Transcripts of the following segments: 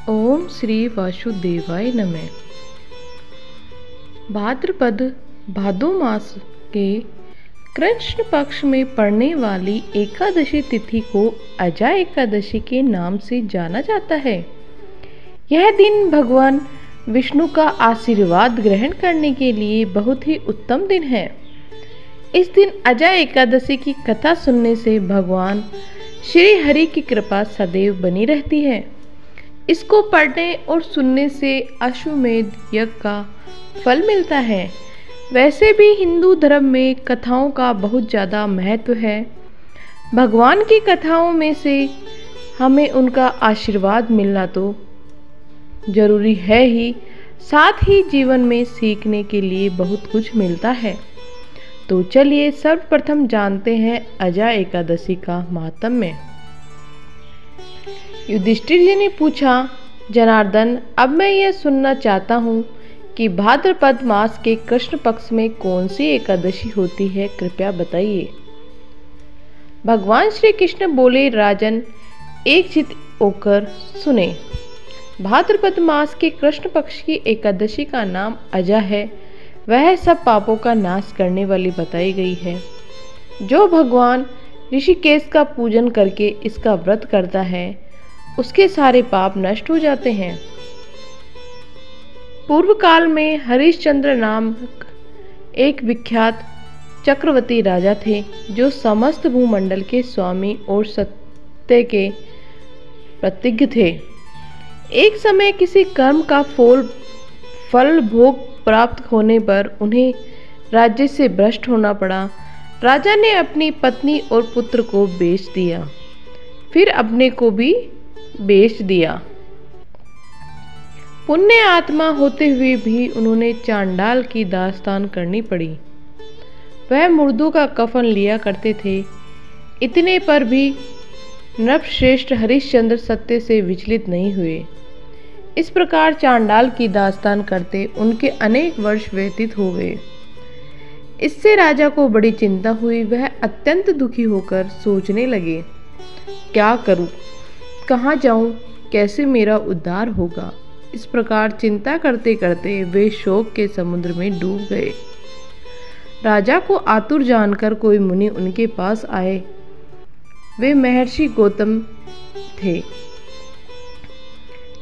ओम श्री वासुदेवाय नमः। भाद्रपद भादो मास के कृष्ण पक्ष में पड़ने वाली एकादशी तिथि को अजा एकादशी के नाम से जाना जाता है। यह दिन भगवान विष्णु का आशीर्वाद ग्रहण करने के लिए बहुत ही उत्तम दिन है। इस दिन अजा एकादशी की कथा सुनने से भगवान श्री हरि की कृपा सदैव बनी रहती है। इसको पढ़ने और सुनने से अश्वमेध यज्ञ का फल मिलता है। वैसे भी हिंदू धर्म में कथाओं का बहुत ज़्यादा महत्व है। भगवान की कथाओं में से हमें उनका आशीर्वाद मिलना तो जरूरी है ही, साथ ही जीवन में सीखने के लिए बहुत कुछ मिलता है। तो चलिए सर्वप्रथम जानते हैं अजा एकादशी का महात्म्य। युधिष्ठिर जी ने पूछा, जनार्दन, अब मैं यह सुनना चाहता हूँ कि भाद्रपद मास के कृष्ण पक्ष में कौन सी एकादशी होती है, कृपया बताइए। भगवान श्री कृष्ण बोले, राजन, एक चित होकर सुने। भाद्रपद मास के कृष्ण पक्ष की एकादशी का नाम अजा है। वह सब पापों का नाश करने वाली बताई गई है। जो भगवान ऋषिकेश का पूजन करके इसका व्रत करता है उसके सारे पाप नष्ट हो जाते हैं। पूर्व काल में हरिश्चंद्र नामक एक विख्यात चक्रवर्ती राजा थे, जो समस्त भूमंडल के स्वामी और सत्य के प्रतिज्ञ थे। एक समय किसी कर्म का फल भोग प्राप्त होने पर उन्हें राज्य से भ्रष्ट होना पड़ा। राजा ने अपनी पत्नी और पुत्र को बेच दिया, फिर अपने को भी बेच दिया। पुण्य आत्मा होते हुए भी उन्होंने चांडाल की दास्तान करनी पड़ी। वह मुर्दों का कफन लिया करते थे। इतने पर भी नृपश्रेष्ठ हरिश्चंद्र सत्य से विचलित नहीं हुए। इस प्रकार चांडाल की दास्तान करते उनके अनेक वर्ष व्यतीत हो गए। इससे राजा को बड़ी चिंता हुई। वह अत्यंत दुखी होकर सोचने लगे, क्या करूं, कहाँ जाऊं, कैसे मेरा उद्धार होगा। इस प्रकार चिंता करते करते वे शोक के समुद्र में डूब गए। राजा को आतुर जानकर कोई मुनि उनके पास आए। वे महर्षि गौतम थे।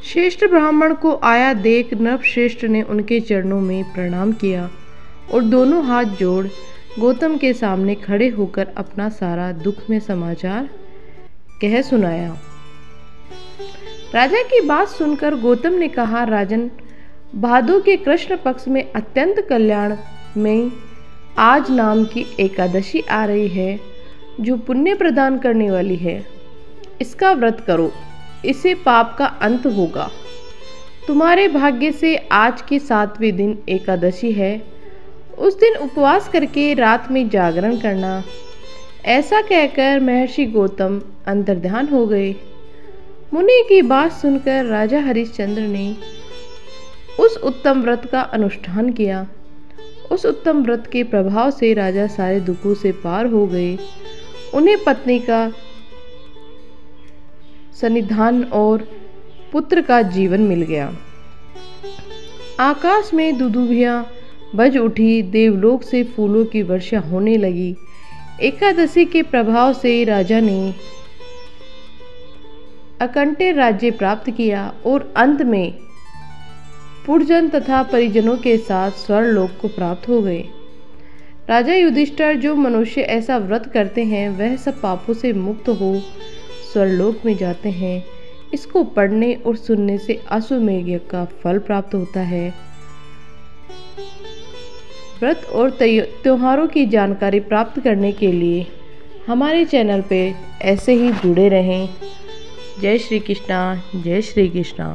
श्रेष्ठ ब्राह्मण को आया देख नृपश्रेष्ठ ने उनके चरणों में प्रणाम किया और दोनों हाथ जोड़ गौतम के सामने खड़े होकर अपना सारा दुख में समाचार कह सुनाया। राजा की बात सुनकर गौतम ने कहा, राजन, भादो के कृष्ण पक्ष में अत्यंत कल्याण में आज नाम की एकादशी आ रही है, जो पुण्य प्रदान करने वाली है। इसका व्रत करो, इससे पाप का अंत होगा। तुम्हारे भाग्य से आज के 7वें दिन एकादशी है। उस दिन उपवास करके रात में जागरण करना। ऐसा कहकर महर्षि गौतम अंतर्ध्यान हो गए। मुनि की बात सुनकर राजा हरिश्चंद्र ने उस उत्तम व्रत का अनुष्ठान किया। उस उत्तम व्रत के प्रभाव से राजा सारे दुखों से पार हो गए। उन्हें पत्नी का सन्निधान और पुत्र का जीवन मिल गया। आकाश में दुदुभियां बज उठी। देवलोक से फूलों की वर्षा होने लगी। एकादशी के प्रभाव से राजा ने अकंठे राज्य प्राप्त किया और अंत में पुरजन तथा परिजनों के साथ स्वर्गलोक को प्राप्त हो गए। राजा युधिष्ठिर, जो मनुष्य ऐसा व्रत करते हैं वह सब पापों से मुक्त हो स्वर्गलोक में जाते हैं। इसको पढ़ने और सुनने से अश्वमेध यज्ञ का फल प्राप्त होता है। व्रत और त्योहारों की जानकारी प्राप्त करने के लिए हमारे चैनल पे ऐसे ही जुड़े रहें। जय श्री कृष्णा, जय श्री कृष्णा।